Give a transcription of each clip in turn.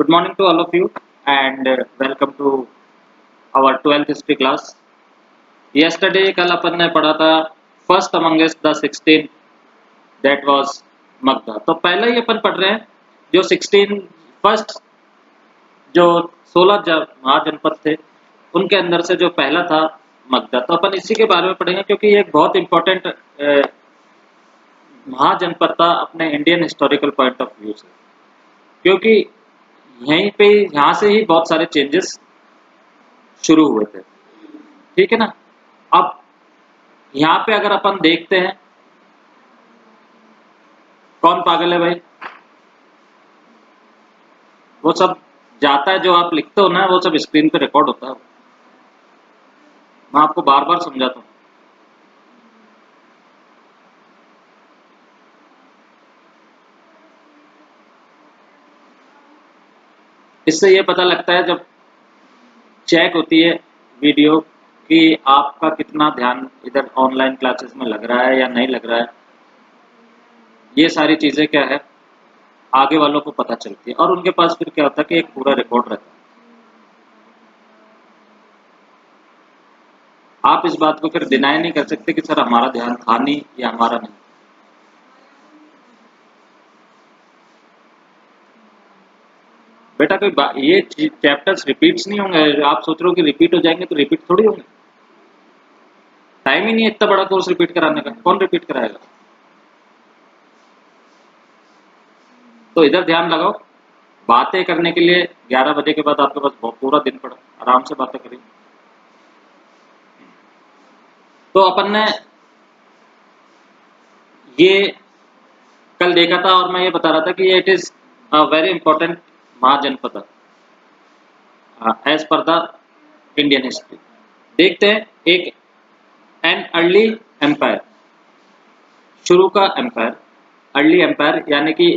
Good morning to all of you and welcome to our 12th history class. Yesterday कल अपन ने पढ़ा था first amongst the 16 that was Magadha. तो पहले ही अपन पढ़ रहे हैं जो 16 फर्स्ट जो 16 महाजनपद थे उनके अंदर से जो पहला था मगधा। तो अपन इसी के बारे में पढ़ेंगे क्योंकि ये एक बहुत इंपॉर्टेंट महाजनपद था अपने Indian historical point of view से, क्योंकि यहाँ से ही बहुत सारे चेंजेस शुरू हुए थे। ठीक है ना। अब यहाँ पे अगर अपन देखते हैं, कौन पागल है भाई? वो सब जाता है जो आप लिखते हो ना, वो सब स्क्रीन पे रिकॉर्ड होता है। मैं आपको बार बार समझाता हूँ। इससे ये पता लगता है जब चेक होती है वीडियो कि आपका कितना ध्यान इधर ऑनलाइन क्लासेस में लग रहा है या नहीं लग रहा है। ये सारी चीजें क्या है आगे वालों को पता चलती है और उनके पास फिर क्या होता है कि एक पूरा रिकॉर्ड रहता है। आप इस बात को फिर डिनाई नहीं कर सकते कि सर हमारा ध्यान था नहीं या हमारा नहीं। बेटा कोई ये चैप्टर्स रिपीट्स नहीं होंगे। आप सोच रहे हो कि रिपीट हो जाएंगे, तो रिपीट थोड़ी होंगे। टाइम ही नहीं है इतना बड़ा कोर्स रिपीट कराने का, कौन रिपीट कराएगा? तो इधर ध्यान लगाओ। बातें करने के लिए 11 बजे के बाद आपके पास पूरा दिन पड़ा, आराम से बातें करेंगे। तो अपन ने ये कल देखा था और मैं ये बता रहा था कि it is a very important महाजनपद एज पर द इंडियन हिस्ट्री। देखते हैं एक एन अर्ली एम्पायर, शुरू का एम्पायर, अर्ली एम्पायर यानी कि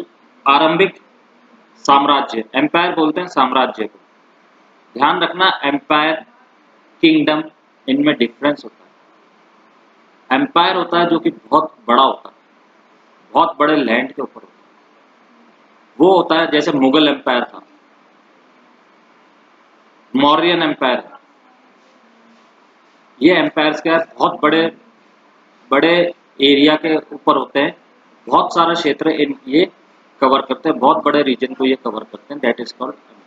आरंभिक साम्राज्य। एम्पायर बोलते हैं साम्राज्य को। ध्यान रखना, एम्पायर किंगडम इनमें डिफरेंस होता है। एम्पायर होता है जो कि बहुत बड़ा होता है, बहुत बड़े लैंड के ऊपर होता है। वो होता है जैसे मुगल एम्पायर था, मौर्यन एम्पायर। ये एम्पायर्स क्या है, बहुत बड़े बड़े एरिया के ऊपर होते हैं, बहुत सारा क्षेत्र इन ये कवर करते हैं, बहुत बड़े रीजन को ये कवर करते हैं। That is called empire.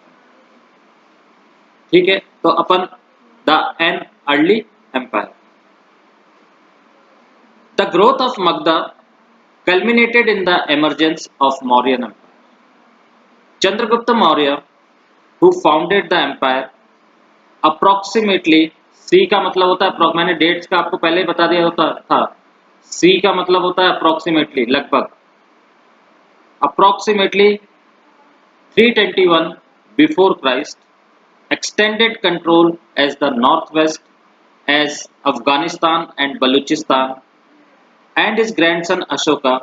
ठीक है। तो अपन the an early empire, the growth of Magadha culminated in the emergence of Mauryan Empire. Chandragupta Maurya, who founded the empire, approximately C का मतलब होता है, मैंने डेट्स का आपको पहले ही बता दिया होता था। C का मतलब होता है अप्रोक्सीमेटली, लगभग। Approximately 321 before Christ, extended control as the northwest as Afghanistan and Baluchistan, and his grandson Ashoka,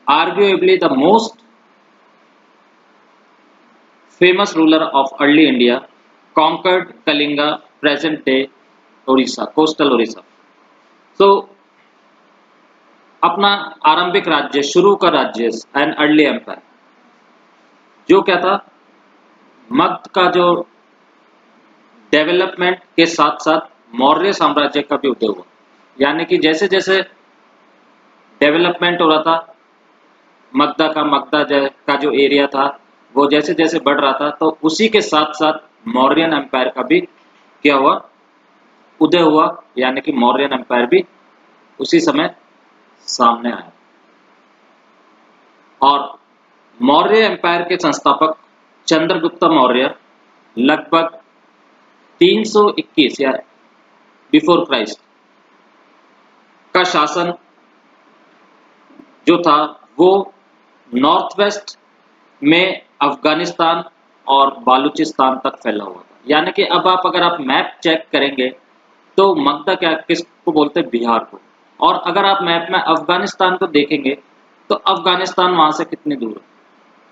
arguably the most famous ruler of early India, conquered Kalinga, present day Orissa, coastal Orissa. So अपना आरंभिक राज्य, शुरू का राज्य, N early empire, जो क्या था, मगध का जो डेवलपमेंट के साथ साथ मौर्य साम्राज्य का भी उदय हुआ। यानी कि जैसे जैसे डेवलपमेंट हो रहा था मगधा का जो एरिया था, वो जैसे जैसे बढ़ रहा था, तो उसी के साथ साथ मौर्यन एम्पायर का भी क्या हुआ, उदय हुआ। यानी कि मौर्यन एम्पायर भी उसी समय सामने आया। और मौर्य एम्पायर के संस्थापक चंद्रगुप्त मौर्य लगभग 321 या बिफोर क्राइस्ट का शासन जो था वो नॉर्थ वेस्ट में अफगानिस्तान और बालूचिस्तान तक फैला हुआ था। यानी कि अब अगर आप मैप चेक करेंगे तो मगधा क्या किसको बोलते हैं, बिहार को। और अगर आप मैप में अफगानिस्तान को देखेंगे तो अफगानिस्तान वहां से कितनी दूर है,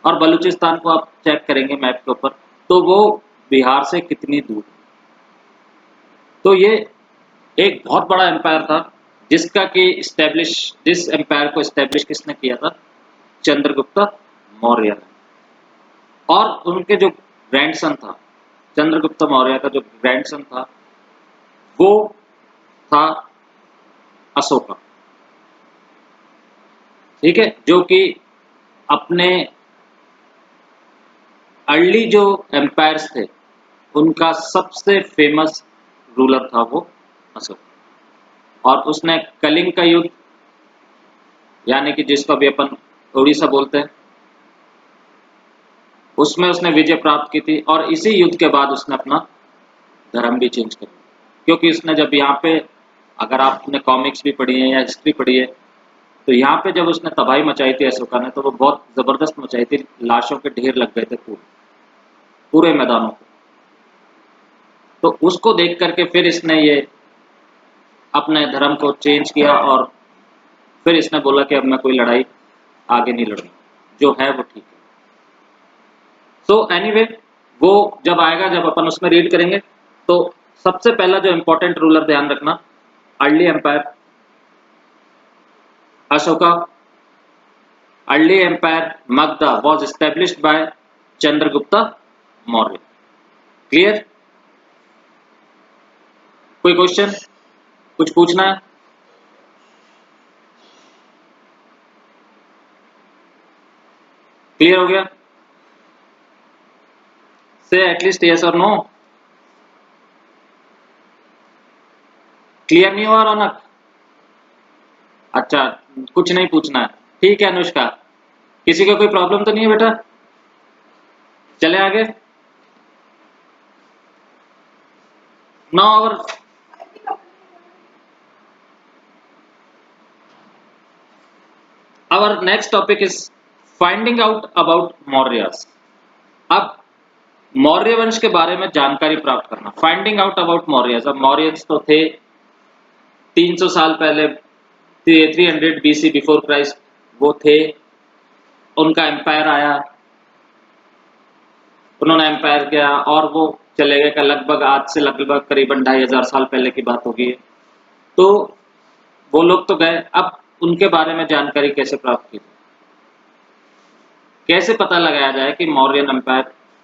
और बलूचिस्तान को आप चेक करेंगे मैप के ऊपर तो वो बिहार से कितनी दूर है। तो ये एक बहुत बड़ा एम्पायर था जिसका कि जिस एम्पायर को एस्टेब्लिश किसने किया था, चंद्रगुप्त मौर्य ने। और उनके जो ग्रैंडसन था, चंद्रगुप्त मौर्य का जो ग्रैंडसन था वो था अशोका। ठीक है, जो कि अपने अर्ली जो एम्पायर्स थे उनका सबसे फेमस रूलर था वो अशोक। और उसने कलिंग का युद्ध, यानी कि जिसको अभी अपन उड़ीसा बोलते हैं, उसमें उसने विजय प्राप्त की थी। और इसी युद्ध के बाद उसने अपना धर्म भी चेंज कर दिया, क्योंकि उसने जब यहाँ पे, अगर आपने कॉमिक्स भी पढ़ी है या हिस्ट्री पढ़ी है, तो यहाँ पे जब उसने तबाही मचाई थी अशोका ने, तो वो बहुत जबरदस्त मचाई थी। लाशों के ढेर लग गए थे पूरे पूरे मैदानों को। तो उसको देख करके फिर इसने ये अपने धर्म को चेंज किया और फिर इसने बोला कि अब मैं कोई लड़ाई आगे नहीं लड़ूंगा, जो है वो ठीक है। सो एनीवे, वो जब आएगा, जब अपन उसमें रीड करेंगे, तो सबसे पहला जो इंपॉर्टेंट रूलर ध्यान रखना, early empire Ashoka. Early empire Magadha was established by Chandragupta Maurya. Clear? कोई क्वेश्चन, कुछ पूछना है? क्लियर हो गया? से एटलीस्ट यस और नो। क्लियर नहीं हुआ रौनक? अच्छा, कुछ नहीं पूछना है, ठीक है अनुष्का। किसी को कोई प्रॉब्लम तो नहीं है बेटा? चले आगे। Now our next topic is finding out about Mauryas। अब मौर्य वंश के बारे में जानकारी प्राप्त करना, फाइंडिंग आउट अबाउट मौर्यस। अब मौर्यस तो थे 300 साल पहले, 300 बीसी बिफोर क्राइस्ट वो थे। उनका एम्पायर आया, उन्होंने एम्पायर किया और वो चले गए का लगभग, आज से लगभग करीबन 2500 साल पहले की बात होगी। तो वो लोग तो गए, अब उनके बारे में जानकारी कैसे प्राप्त की, कैसे पता लगाया जाए कि मौर्यन एम्पायर,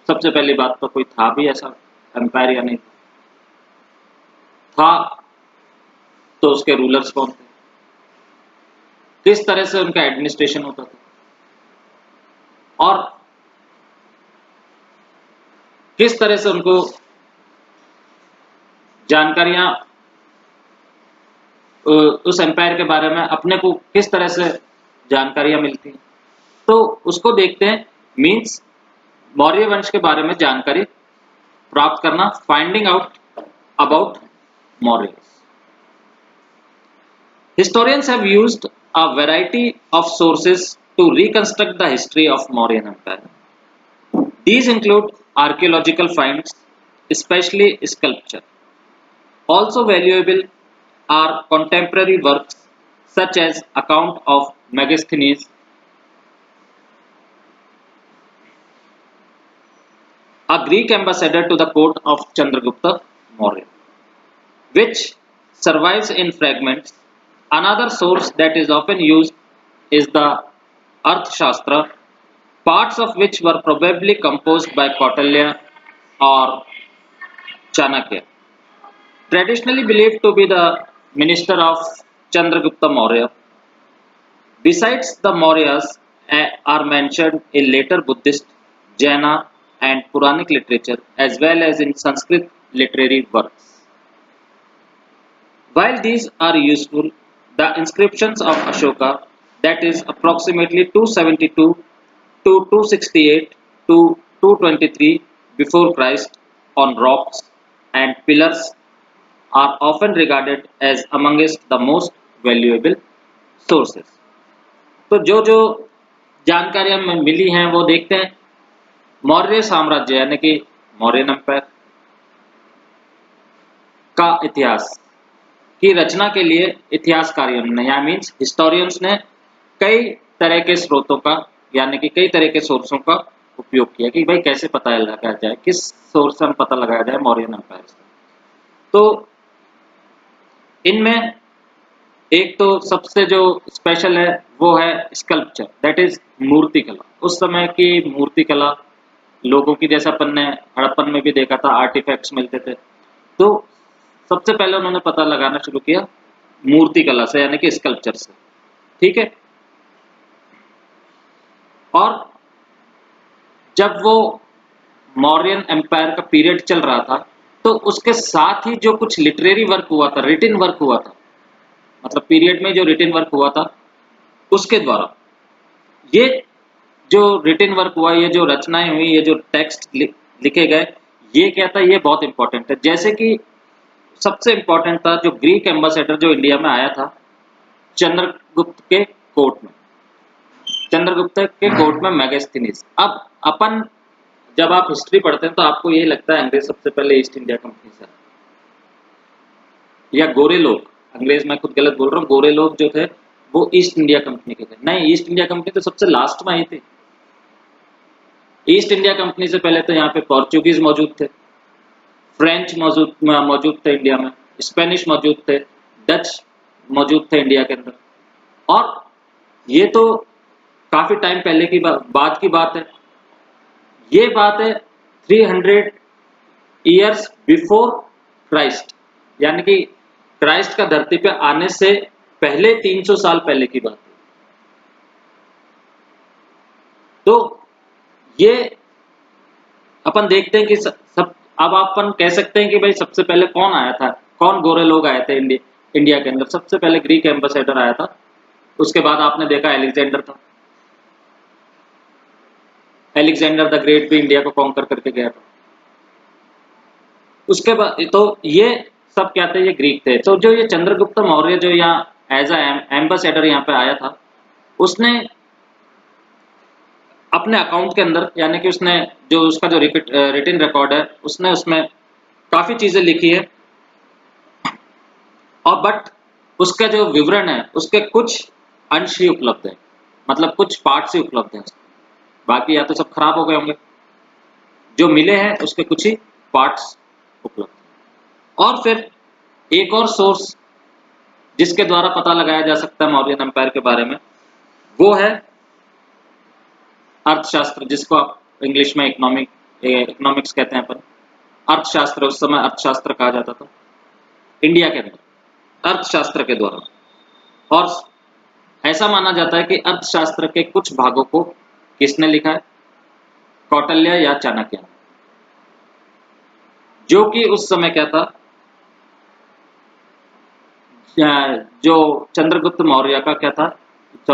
सबसे पहली बात तो कोई था भी ऐसा एम्पायर या नहीं था, तो उसके रूलर्स कौन थे, किस तरह से उनका एडमिनिस्ट्रेशन होता था, और किस तरह से उनको जानकारियां उस एम्पायर के बारे में अपने को किस तरह से जानकारियां मिलती हैं, तो उसको देखते हैं। मींस मौर्य वंश के बारे में जानकारी प्राप्त करना, finding out about Maurya. Historians have used a variety of sources to reconstruct the history of Mauryan Empire. These include archaeological finds, especially sculpture. Also valuable are contemporary works such as account of Megasthenes, a Greek ambassador to the court of Chandragupta Maurya, which survives in fragments. Another source that is often used is the Arthashastra, parts of which were probably composed by Kautilya or Chanakya, traditionally believed to be the minister of Chandragupta Maurya. Besides the Mauryas are mentioned in later Buddhist, Jaina and Puranic literature as well as in Sanskrit literary works. While these are useful, the inscriptions of Ashoka, that is approximately 272 to 268 to 223 before Christ, on rocks and pillars are often regarded as amongst the most valuable sources. तो जो जो जानकारियां हमें मिली हैं वो देखते हैं। मौर्य साम्राज्य यानी कि मौर्यन एम्पायर का इतिहास की रचना के लिए इतिहासकारियों ने, या मीन्स हिस्टोरियंस ने, कई तरह के स्रोतों का, यानी कि कई तरह के सोर्सों का उपयोग किया कि भाई कैसे पता लगाया जाए, किस सोर्स से हम पता लगाया जाए मौर्यन एम्पायर से। तो इनमें एक तो सबसे जो स्पेशल है वो है स्कल्पचर, दैट इज मूर्ति कला। उस समय की मूर्ति कला लोगों की, जैसा अपन ने हड़प्पन में भी देखा था आर्टिफैक्ट्स मिलते थे। तो सबसे पहले उन्होंने पता लगाना शुरू किया मूर्ति कला से, यानी कि स्कल्पचर से। ठीक है, और जब वो मौर्यन एम्पायर का पीरियड चल रहा था, तो उसके साथ ही जो कुछ लिटरेरी वर्क हुआ था, रिटिन वर्क हुआ था, मतलब पीरियड में जो रिटिन वर्क हुआ था उसके द्वारा, ये जो रिटिन वर्क हुआ, ये जो रचनाएं हुई, ये जो टेक्स्ट लिखे गए, ये क्या था, ये बहुत इंपॉर्टेंट है। जैसे कि सबसे इंपॉर्टेंट था जो ग्रीक एम्बेसडर जो इंडिया में आया था चंद्रगुप्त के कोर्ट में, चंद्रगुप्त के कोर्ट में मैगस्थनीज। अब अपन जब आप हिस्ट्री पढ़ते हैं तो आपको ये लगता है अंग्रेज सबसे पहले ईस्ट इंडिया कंपनी से, या गोरे लोग, अंग्रेज मैं खुद गलत बोल रहा हूँ, गोरे लोग जो थे वो ईस्ट इंडिया कंपनी के थे। नहीं, ईस्ट इंडिया कंपनी तो सबसे लास्ट में आई थी। ईस्ट इंडिया कंपनी से पहले तो यहाँ पे पोर्चुगीज मौजूद थे, फ्रेंच मौजूद थे इंडिया में, स्पेनिश मौजूद थे, डच मौजूद थे इंडिया के अंदर। और ये तो काफी टाइम पहले की बात की बात है। ये बात है 300 ईयर्स बिफोर क्राइस्ट, यानी कि क्राइस्ट का धरती पे आने से पहले 300 साल पहले की बात है। तो ये अपन देखते हैं कि सब, अब अपन कह सकते हैं कि भाई सबसे पहले कौन आया था, कौन गोरे लोग आए थे इंडिया के अंदर। सबसे पहले ग्रीक एम्बेसडर आया था, उसके बाद आपने देखा एलेक्जेंडर था, एलेक्जेंडर द ग्रेट भी इंडिया को कॉन्कर करके गया था। उसके बाद तो ये सब क्या थे, ये ग्रीक थे। तो जो ये चंद्रगुप्त मौर्य जो यहाँ एज एम्बेसडर यहाँ पे आया था, उसने अपने अकाउंट के अंदर, यानी कि उसने जो उसका जो रिटिन रिकॉर्ड है, उसने उसमें काफी चीजें लिखी है, और बट उसका जो विवरण है उसके कुछ अंश ही उपलब्ध है, मतलब कुछ पार्ट्स ही उपलब्ध हैं। बाकी या तो सब खराब हो गए होंगे, जो मिले हैं उसके कुछ ही पार्ट्स उपलब्ध हैं। और फिर एक और सोर्स जिसके द्वारा पता लगाया जा सकता है मौर्यन एम्पायर के बारे में, वो है अर्थशास्त्र, जिसको आप इंग्लिश में इकोनॉमिक्स कहते हैं अपन। अर्थशास्त्र, उस समय अर्थशास्त्र कहा जाता था इंडिया के अंदर, अर्थशास्त्र के द्वारा। और ऐसा माना जाता है कि अर्थशास्त्र के कुछ भागों को किसने लिखा है, कौटिल्य या चाणक्य, जो कि उस समय क्या था, जो चंद्रगुप्त मौर्य का क्या था, तो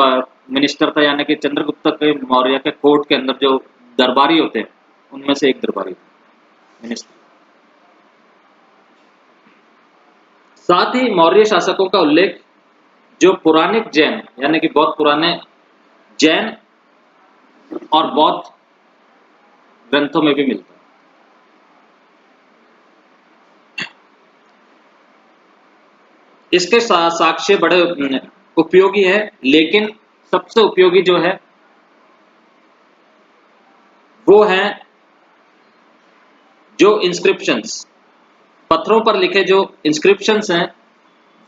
मिनिस्टर था, यानी कि चंद्रगुप्त के मौर्य के कोर्ट के अंदर जो दरबारी होते हैं उनमें से एक दरबारी मिनिस्टर। साथ ही मौर्य शासकों का उल्लेख जो पुराणिक जैन, यानी कि बहुत पुराने जैन और बौद्ध ग्रंथों में भी मिलता है। इसके साक्ष्य बड़े उपयोगी है, लेकिन सबसे उपयोगी जो है वो है जो इंस्क्रिप्शंस, पत्थरों पर लिखे जो इंस्क्रिप्शंस हैं,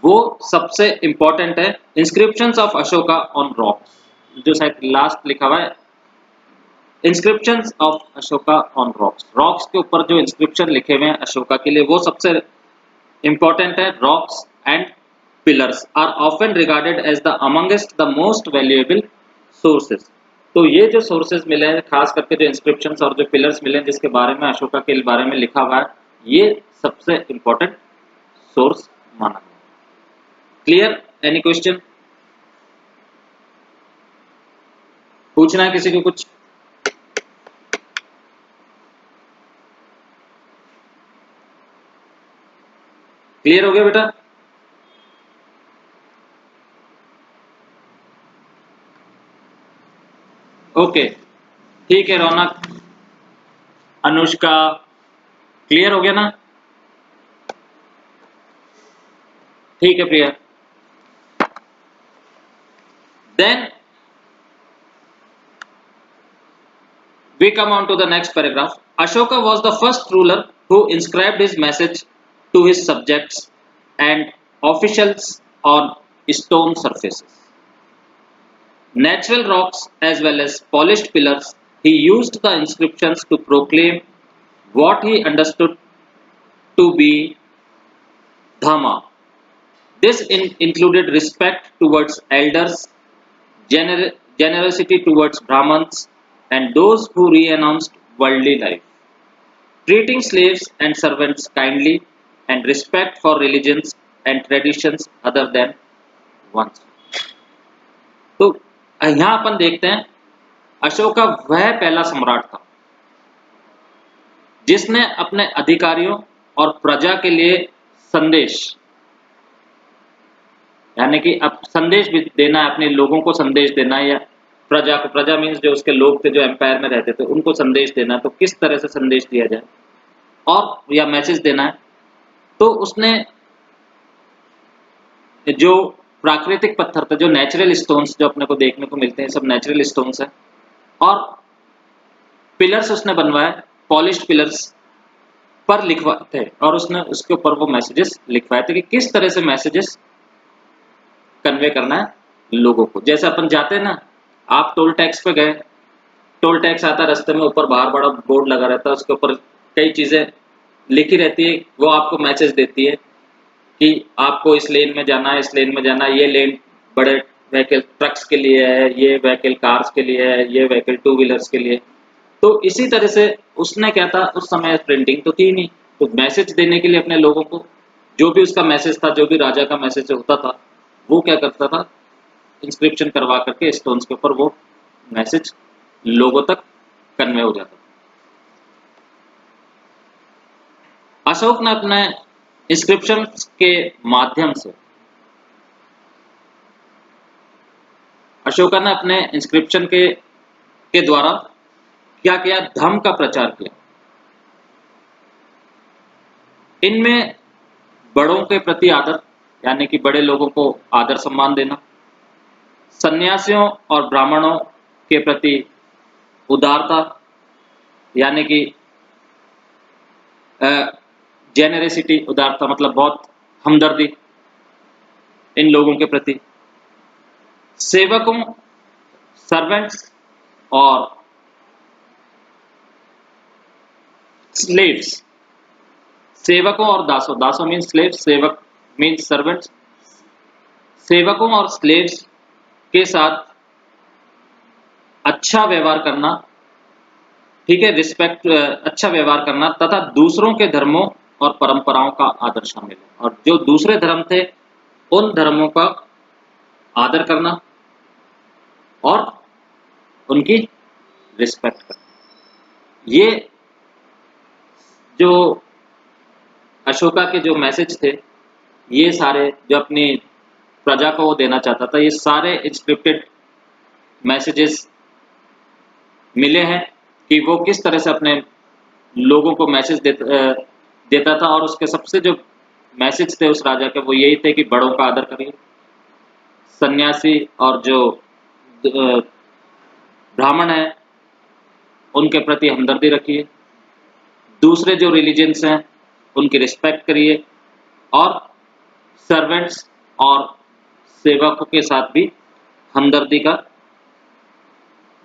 वो सबसे इंपॉर्टेंट है। Inscriptions of Ashoka on rocks, जो शायद लास्ट लिखा हुआ है, inscriptions of Ashoka on rocks, rocks के ऊपर जो इंस्क्रिप्शन लिखे हुए हैं अशोका के लिए, वो सबसे इंपॉर्टेंट है। Rocks and pillars are often regarded as the amongst the most valuable sources. तो ये जो सोर्सेज मिले हैं, खास करके जो इंस्क्रिप्शंस और जो पिलर्स मिले हैं जिसके बारे में अशोका के बारे में लिखा हुआ है, ये सबसे इंपॉर्टेंट सोर्स माना गया। क्लियर? एनी क्वेश्चन पूछना है किसी को कुछ? क्लियर हो गया बेटा? ओके, ठीक है। रौनक, अनुष्का, क्लियर हो गया ना? ठीक है Priya. Then we come on to the next paragraph. Ashoka was the first ruler who inscribed his message to his subjects and officials on stone surfaces. Natural rocks as well as polished pillars he used the inscriptions to proclaim what he understood to be dhamma. This included respect towards elders, generosity towards brahmins, and those who renounced worldly life, treating slaves and servants kindly, and respect for religions and traditions other than one's. तो यहाँ अपन देखते हैं अशोका वह पहला सम्राट था जिसने अपने अधिकारियों और प्रजा के लिए संदेश, यानी कि अब संदेश भी देना है, अपने लोगों को संदेश देना है, या प्रजा को, प्रजा मीन्स जो उसके लोग थे जो एम्पायर में रहते थे उनको संदेश देना है, तो किस तरह से संदेश दिया जाए और या मैसेज देना है। तो उसने जो प्राकृतिक पत्थर थे, जो नेचुरल स्टोन्स जो अपने को देखने को मिलते हैं, सब नेचुरल स्टोन्स हैं, और पिलर्स उसने बनवाए, पॉलिश्ड पिलर्स पर लिखवाए थे, और उसने उसके ऊपर वो मैसेजेस लिखवाए थे कि किस तरह से मैसेजेस कन्वे करना है लोगों को। जैसे अपन जाते हैं ना, आप टोल टैक्स पे गए, टोल टैक्स आता है, रास्ते में ऊपर बाहर बड़ा बोर्ड लगा रहता है, उसके ऊपर कई चीजें लिखी रहती है, वो आपको मैसेज देती है कि आपको इस लेन में जाना है, इस लेन में जाना है, ये लेन बड़े व्हीकल ट्रक्स के लिए है, ये व्हीकल कार्स के लिए है, ये व्हीकल टू व्हीलर्स के लिए। तो इसी तरह से उसने क्या था, उस समय प्रिंटिंग तो थी नहीं, तो मैसेज देने के लिए अपने लोगों को जो भी उसका मैसेज था, जो भी राजा का मैसेज होता था, वो क्या करता था, इंस्क्रिप्शन करवा करके स्टोन्स के ऊपर वो मैसेज लोगों तक कन्वे हो जाता था। अशोक ने अपने इंस्क्रिप्शन के माध्यम से, अशोका ने अपने इंस्क्रिप्शन के द्वारा क्या किया, धर्म का प्रचार किया। इनमें बड़ों के प्रति आदर, यानी कि बड़े लोगों को आदर सम्मान देना, सन्यासियों और ब्राह्मणों के प्रति उदारता, यानी कि जेनरेसिटी, उदारता मतलब बहुत हमदर्दी इन लोगों के प्रति, सेवकों, सर्वेंट्स और स्लेव्स, सेवकों और दासों, दासों मीन्स स्लेव्स, सेवक मीन्स सर्वेंट्स, सेवकों और स्लेव्स के साथ अच्छा व्यवहार करना, ठीक है, रिस्पेक्ट, अच्छा व्यवहार करना, तथा दूसरों के धर्मों और परंपराओं का आदर शामिल है, और जो दूसरे धर्म थे उन धर्मों का आदर करना और उनकी रिस्पेक्ट करना। ये जो अशोका के जो मैसेज थे, ये सारे जो अपनी प्रजा को वो देना चाहता था, ये सारे इंस्क्रिप्टेड मैसेजेस मिले हैं कि वो किस तरह से अपने लोगों को मैसेज देता था, और उसके सबसे जो मैसेज थे उस राजा के, वो यही थे कि बड़ों का आदर करिए, सन्यासी और जो ब्राह्मण है उनके प्रति हमदर्दी रखिए, दूसरे जो रिलीजन्स हैं उनकी रिस्पेक्ट करिए, और सर्वेंट्स और सेवकों के साथ भी हमदर्दी का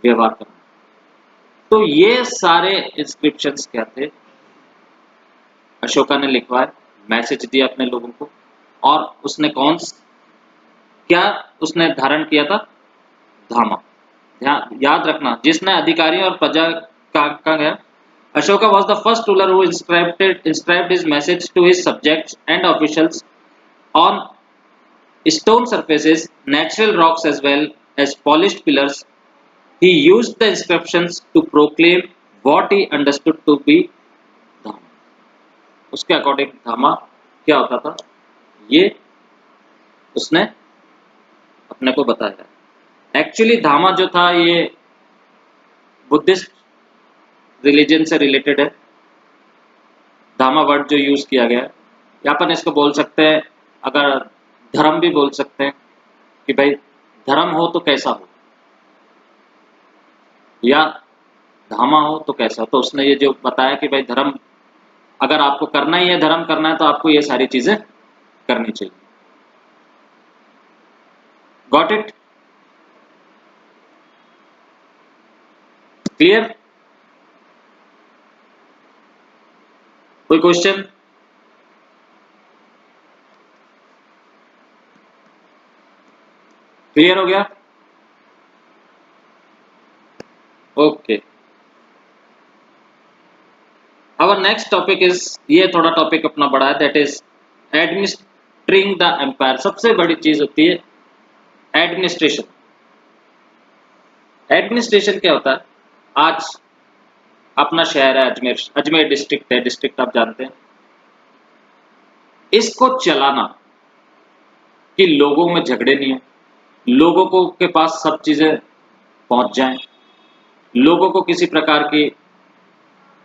व्यवहार करना। तो ये सारे इंस्क्रिप्शंस क्या थे, अशोका ने लिखवाए, मैसेज दिया अपने लोगों को, और उसने क्या उसने धारण किया था, धामा। याद रखना, जिसने अधिकारियों और प्रजा का गया, Ashoka was the first ruler who inscribed his message to his subjects and officials on stone surfaces, natural rocks as well as polished pillars. He used the inscriptions to proclaim what he understood to be Dhamma. उसके according धामा क्या होता था, ये उसने अपने को बताया। एक्चुअली धामा जो था ये बुद्धिस्ट रिलीजन से रिलेटेड है। धामा वर्ड जो यूज किया गया है, या अपन इसको बोल सकते हैं, अगर धर्म भी बोल सकते हैं कि भाई धर्म हो तो कैसा हो, या धामा हो तो कैसा। तो उसने ये जो बताया कि भाई धर्म अगर आपको करना ही है, धर्म करना है, तो आपको ये सारी चीजें करनी चाहिए। Got it? क्लियर? कोई क्वेश्चन? क्लियर हो गया? Okay, our next topic is, ये थोड़ा टॉपिक अपना बड़ा है, that is administering the empire. सबसे बड़ी चीज होती है एडमिनिस्ट्रेशन। एडमिनिस्ट्रेशन क्या होता है? आज अपना शहर है अजमेर, अजमेर डिस्ट्रिक्ट है, डिस्ट्रिक्ट आप जानते हैं। इसको चलाना कि लोगों में झगड़े नहीं हो, लोगों को के पास सब चीजें पहुंच जाएं, लोगों को किसी प्रकार की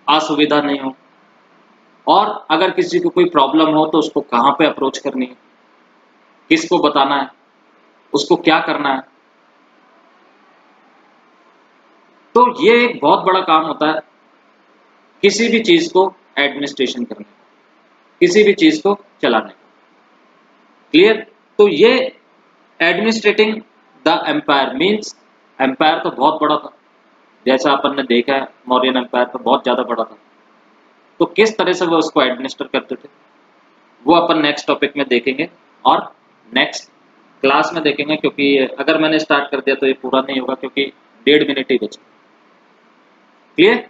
असुविधा नहीं हो, और अगर किसी को कोई प्रॉब्लम हो तो उसको कहाँ पे अप्रोच करनी है, किसको बताना है, उसको क्या करना है। तो ये एक बहुत बड़ा काम होता है किसी भी चीज को एडमिनिस्ट्रेशन करने का, किसी भी चीज को चलाने का। क्लियर? तो ये administrating the empire means, empire तो बहुत बड़ा था, जैसा अपन ने देखा है मौर्यन एम्पायर तो बहुत ज्यादा बड़ा था। तो किस तरह से वो उसको एडमिनिस्टर करते थे वो अपन नेक्स्ट टॉपिक में देखेंगे और नेक्स्ट क्लास में देखेंगे, क्योंकि अगर मैंने स्टार्ट कर दिया तो ये पूरा नहीं होगा, क्योंकि 1.5 मिनट ही बचे। क्लियर?